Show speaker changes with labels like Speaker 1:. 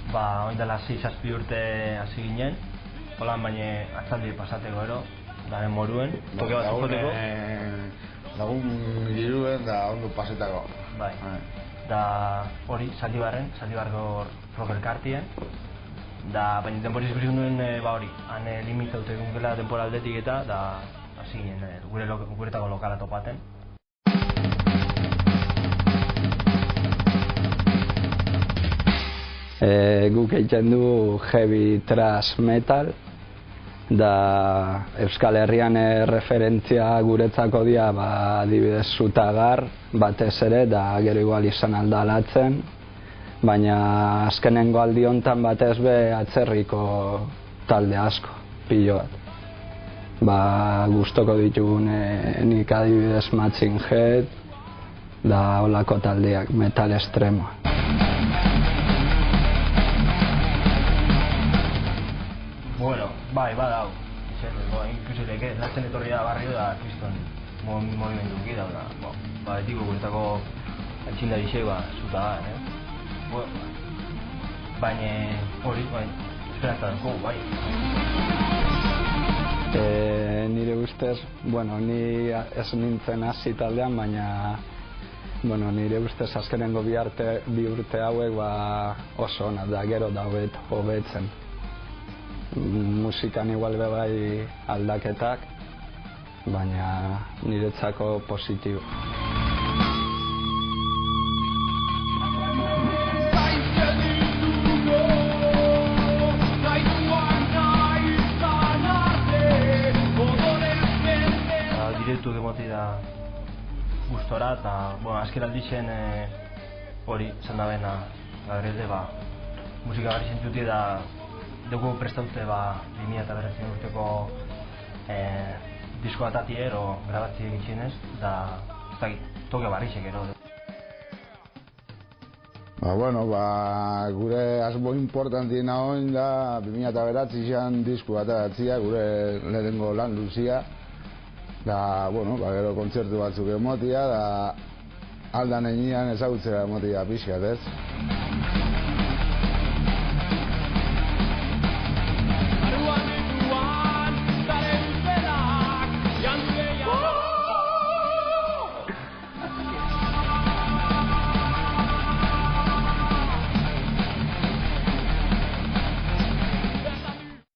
Speaker 1: Oin dela 6-7 urte hasi ginen, holan baina atzaldi pasateko ero, daren moruen, toke bat zukoteko.
Speaker 2: Lagun giruen da ondo pasetako.
Speaker 1: Bai, da hori, Zaldibarko rock elkartien, da baina denboriz ikusi duen hori, han limitatu egun gela temporaldetik eta da hasi ginen guretako lokala topaten.
Speaker 3: Guk egiten du heavy thrash metal, da Euskal Herrian referentzia guretzako dira, adibidez Zutagar batez ere, da gero igual izan aldalatzen, baina azkenengo aldi hontan batez be atzerriko talde asko, pilo bat. Gustoko ditugun nik adibidez Machine Head, da holako taldeak, metal estremoa.
Speaker 1: Bai, badau. Ikusileke, latzen etorri da barrio da kriston movimendu gida, etiko guretako altxindari xego, Zutagar, baina hori, esperantza dugu, bai.
Speaker 3: Nire ustez, ni ez nintzen hasi taldean, baina nire ustez azkenengo bi urte hauek oso ona da, gero da hobetzen. Musikan igual bai aldaketak, baina niretzako positibo.
Speaker 1: Direktu gemoti da gustora eta azken aldizen hori izan da bena Gabrielde musika gari zentzuti da dugu prestaute 2009 urteko disko bat atiero grabatzi egitxinez, da toke barrizek ero.
Speaker 2: Gure asmo importantiena oin da 2009 izan disko bat atzia, gure lehenengo lan luzia. Gero kontzertu batzuk emotia, da aldan egian ezagutzera emotia pixkat, ez?